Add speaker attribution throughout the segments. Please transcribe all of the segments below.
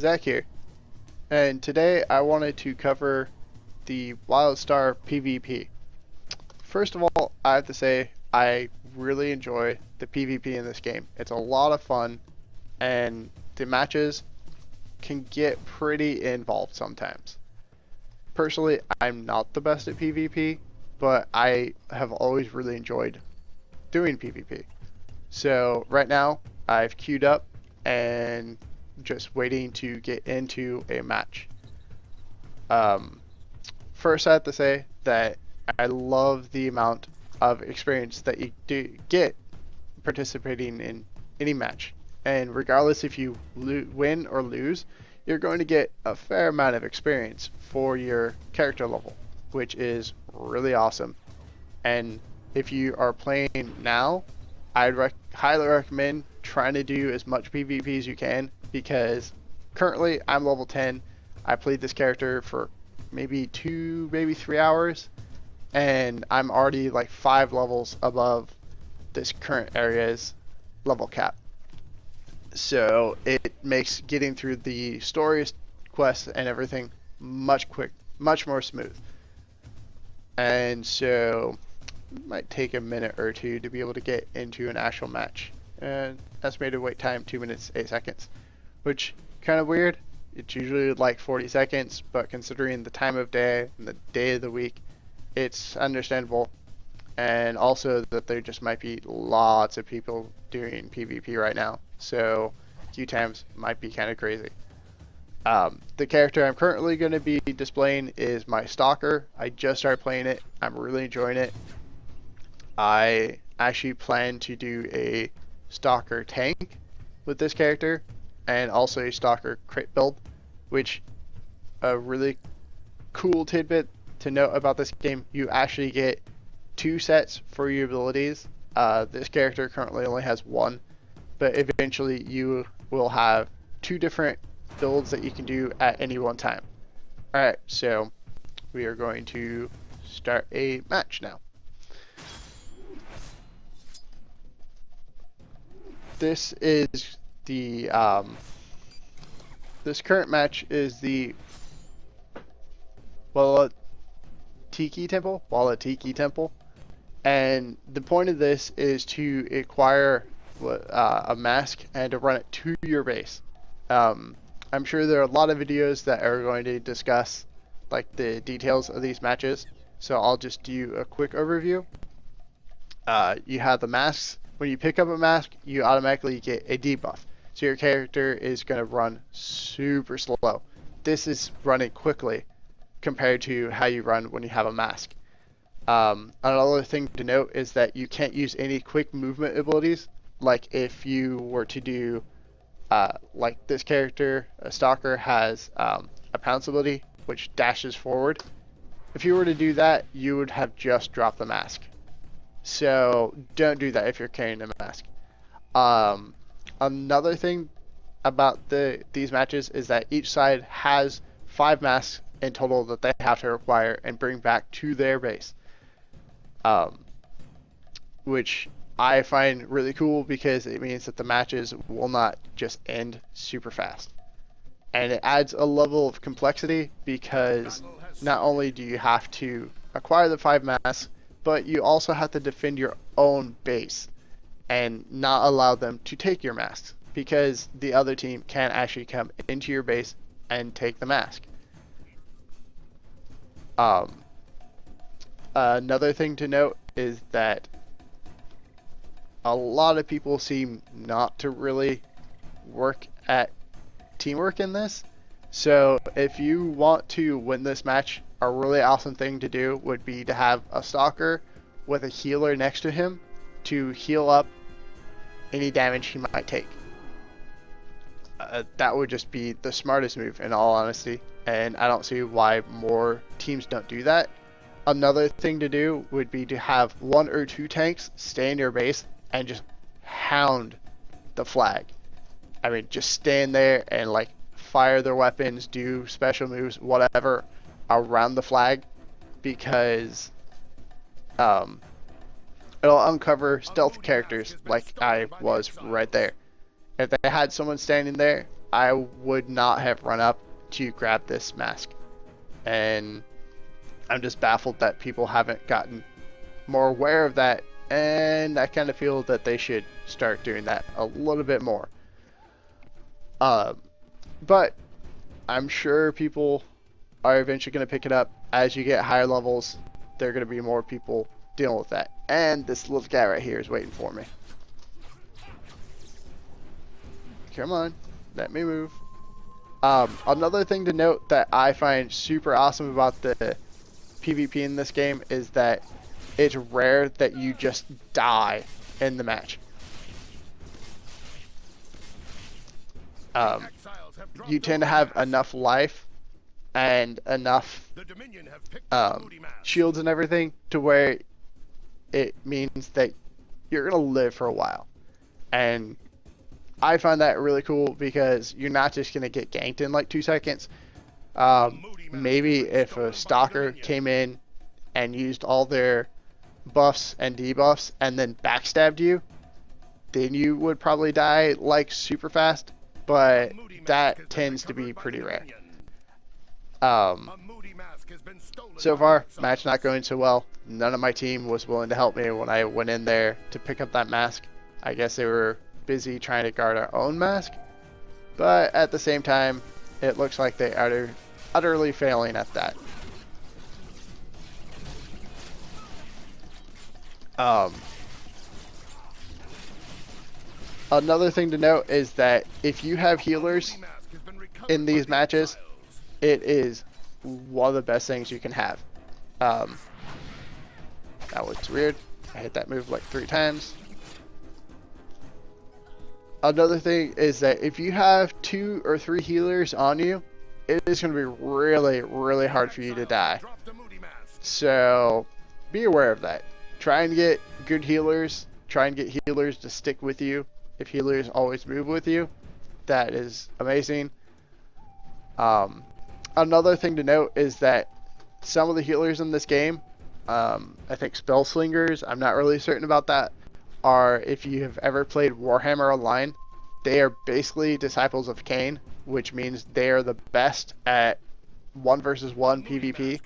Speaker 1: Zach here, and today I wanted to cover the Wildstar PvP. First of all, I have to say I really enjoy the PvP in this game. It's a lot of fun, and the matches can get pretty involved sometimes. Personally, I'm not the best at PvP, but I have always really enjoyed doing PvP. So right now, I've queued up and just waiting to get into a match. First, I have to say that I love the amount of experience that you do get participating in any match. And regardless if you win or lose, you're going to get a fair amount of experience for your character level, which is really awesome. And if you are playing now, I'd highly recommend trying to do as much PvP as you can, because currently I'm level 10. I played this character for maybe 2, maybe 3 hours, and I'm already like 5 levels above this current area's level cap. So it makes getting through the story quests and everything much more smooth. And so it might take a minute or two to be able to get into an actual match. And estimated wait time 2 minutes 8 seconds, which kind of weird. It's usually like 40 seconds, but considering the time of day and the day of the week, it's understandable. And also that there just might be lots of people doing PvP right now, so queue times might be kind of crazy. The character I'm currently going to be displaying is my Stalker. I just started playing it. I'm really enjoying it. I actually plan to do a Stalker tank with this character, and also a Stalker crit build, which a really cool tidbit to note about this game: you actually get 2 sets for your abilities. This character currently only has 1, but eventually you will have 2 different builds that you can do at any one time. Alright, so we are going to start a match now. This is the this current match is the Walatiki Temple, and the point of this is to acquire a mask and to run it to your base. I'm sure there are a lot of videos that are going to discuss like the details of these matches, so I'll just do a quick overview. You have the masks. When you pick up a mask, you automatically get a debuff. So your character is going to run super slow. This is running quickly compared to how you run when you have a mask. Another thing to note is that you can't use any quick movement abilities. Like if you were to do, like this character, a Stalker, has a pounce ability which dashes forward. If you were to do that, you would have just dropped the mask. So don't do that if you're carrying a mask. Another thing about these matches is that each side has 5 masks in total that they have to acquire and bring back to their base, which I find really cool because it means that the matches will not just end super fast. And it adds a level of complexity because not only do you have to acquire the 5 masks, but you also have to defend your own base and not allow them to take your masks, because the other team can actually come into your base and take the mask. Another thing to note is that a lot of people seem not to really work at teamwork in this. So if you want to win this match, a really awesome thing to do would be to have a Stalker with a healer next to him to heal up any damage he might take. That would just be the smartest move, in all honesty, and I don't see why more teams don't do that. Another thing to do would be to have 1 or 2 tanks stay in your base and just hound the flag. I mean, just stand there and like fire their weapons, do special moves, whatever, around the flag, because it'll uncover stealth characters like I was right there. If they had someone standing there, I would not have run up to grab this mask. And I'm just baffled that people haven't gotten more aware of that, and I kind of feel that they should start doing that a little bit more. But I'm sure people are eventually going to pick it up. As you get higher levels, there are going to be more people dealing with that. And this little guy right here is waiting for me. Come on, let me move. Another thing to note that I find super awesome about the PvP in this game is that it's rare that you just die in the match. You tend to have enough life and enough shields and everything to where it means that you're gonna live for a while. And I find that really cool because you're not just gonna get ganked in like 2 seconds. Maybe if a stalker came in and used all their buffs and debuffs and then backstabbed you, then you would probably die like super fast, but that tends to be pretty rare. So far, match not going so well. None of my team was willing to help me when I went in there to pick up that mask. I guess they were busy trying to guard our own mask, but at the same time, it looks like they are utterly failing at that. Another thing to note is that if you have healers in these matches, it is one of the best things you can have. That looks weird. I hit that move like 3 times. Another thing is that if you have 2 or 3 healers on you, it is going to be really, really hard for you to die. So be aware of that. Try and get good healers. Try and get healers to stick with you. If healers always move with you, that is amazing. Another thing to note is that some of the healers in this game, I think spell slingers, I'm not really certain about that, are, if you have ever played Warhammer Online, they are basically disciples of Cain, which means they are the best at 1 versus 1 PvP.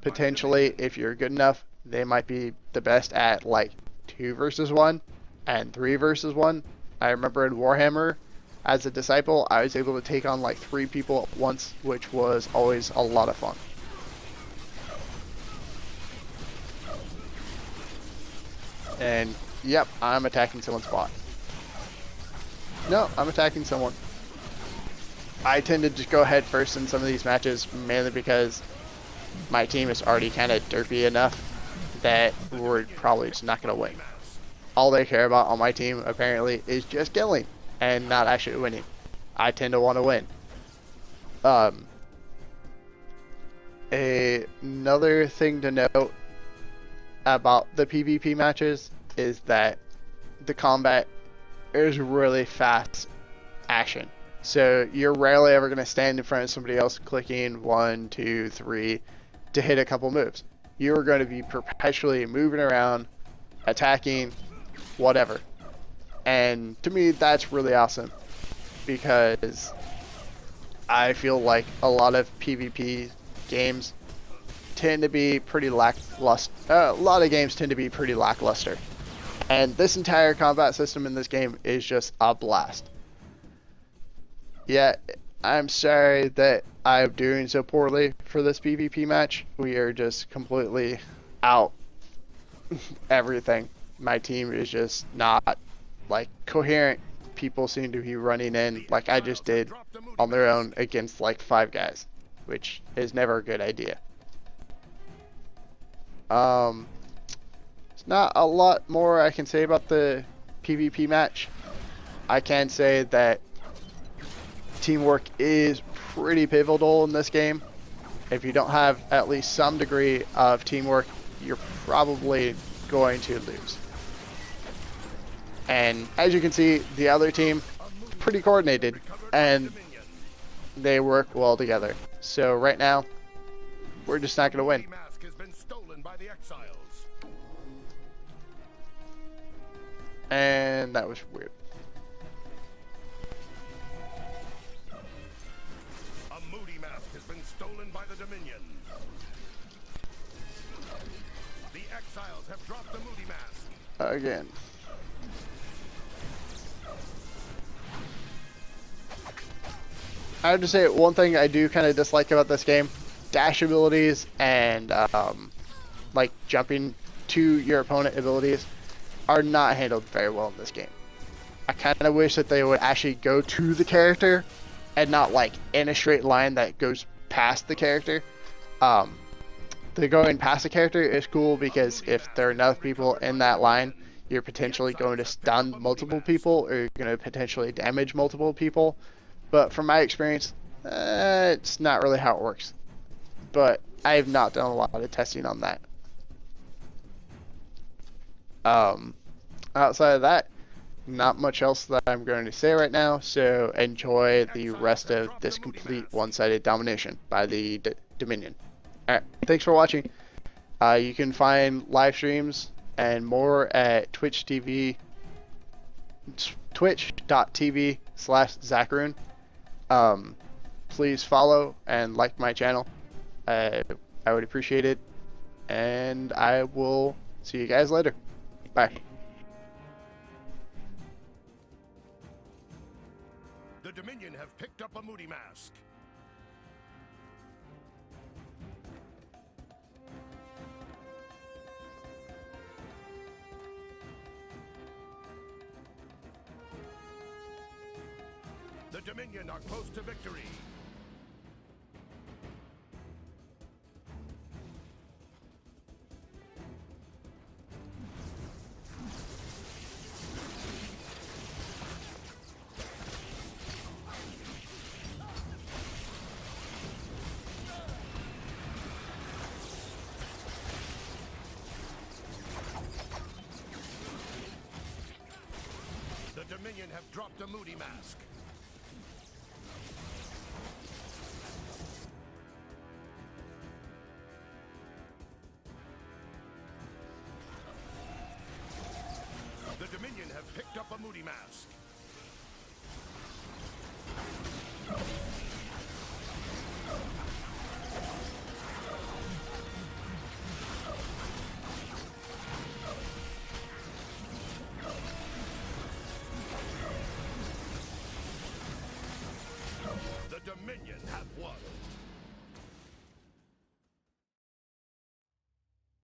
Speaker 1: Potentially, if you're good enough, they might be the best at like 2 versus 1 and 3 versus 1. I remember in Warhammer, as a disciple, I was able to take on like 3 people at once, which was always a lot of fun. And yep, I'm attacking someone's bot. No, I'm attacking someone. I tend to just go head first in some of these matches, mainly because my team is already kind of derpy enough that we're probably just not going to win. All they care about on my team, apparently, is just killing and not actually winning. I tend to want to win. Another thing to note about the PvP matches is that the combat is really fast action. So you're rarely ever going to stand in front of somebody else clicking 1, 2, 3 to hit a couple moves. You're going to be perpetually moving around, attacking, whatever. And to me, that's really awesome, because I feel like a lot of PvP games tend to be pretty lackluster. A lot of games tend to be pretty lackluster. And this entire combat system in this game is just a blast. Yeah, I'm sorry that I'm doing so poorly for this PvP match. We are just completely out everything. My team is just not like coherent. People seem to be running in like I just did on their own against like 5 guys, which is never a good idea. There's not a lot more I can say about the PvP match. I can say that teamwork is pretty pivotal in this game. If you don't have at least some degree of teamwork, you're probably going to lose. And as you can see, the other team is pretty coordinated and they work well together. So right now, we're just not going to win. And that was weird.
Speaker 2: stolen by the Dominion. The exiles have dropped the Moody Mask.
Speaker 1: Again. I have to say, one thing I do kind of dislike about this game, dash abilities and like jumping to your opponent abilities are not handled very well in this game. I kind of wish that they would actually go to the character and not like in a straight line that goes past the character. The going past the character is cool because if there are enough people in that line, you're potentially going to stun multiple people or you're going to potentially damage multiple people. But from my experience, it's not really how it works. But I have not done a lot of testing on that. Outside of that, not much else that I'm going to say right now, so enjoy the rest of this complete one-sided domination by the Dominion. Alright, thanks for watching. You can find live streams and more at twitch.tv/Zacharun. Please follow and like my channel. I would appreciate it. And I will see you guys later. Bye.
Speaker 2: The Dominion have picked up a Moody Mask. The Dominion are close to victory. The Dominion have dropped a Moody Mask. The Dominion have picked up a Moody Mask. The Dominion have won.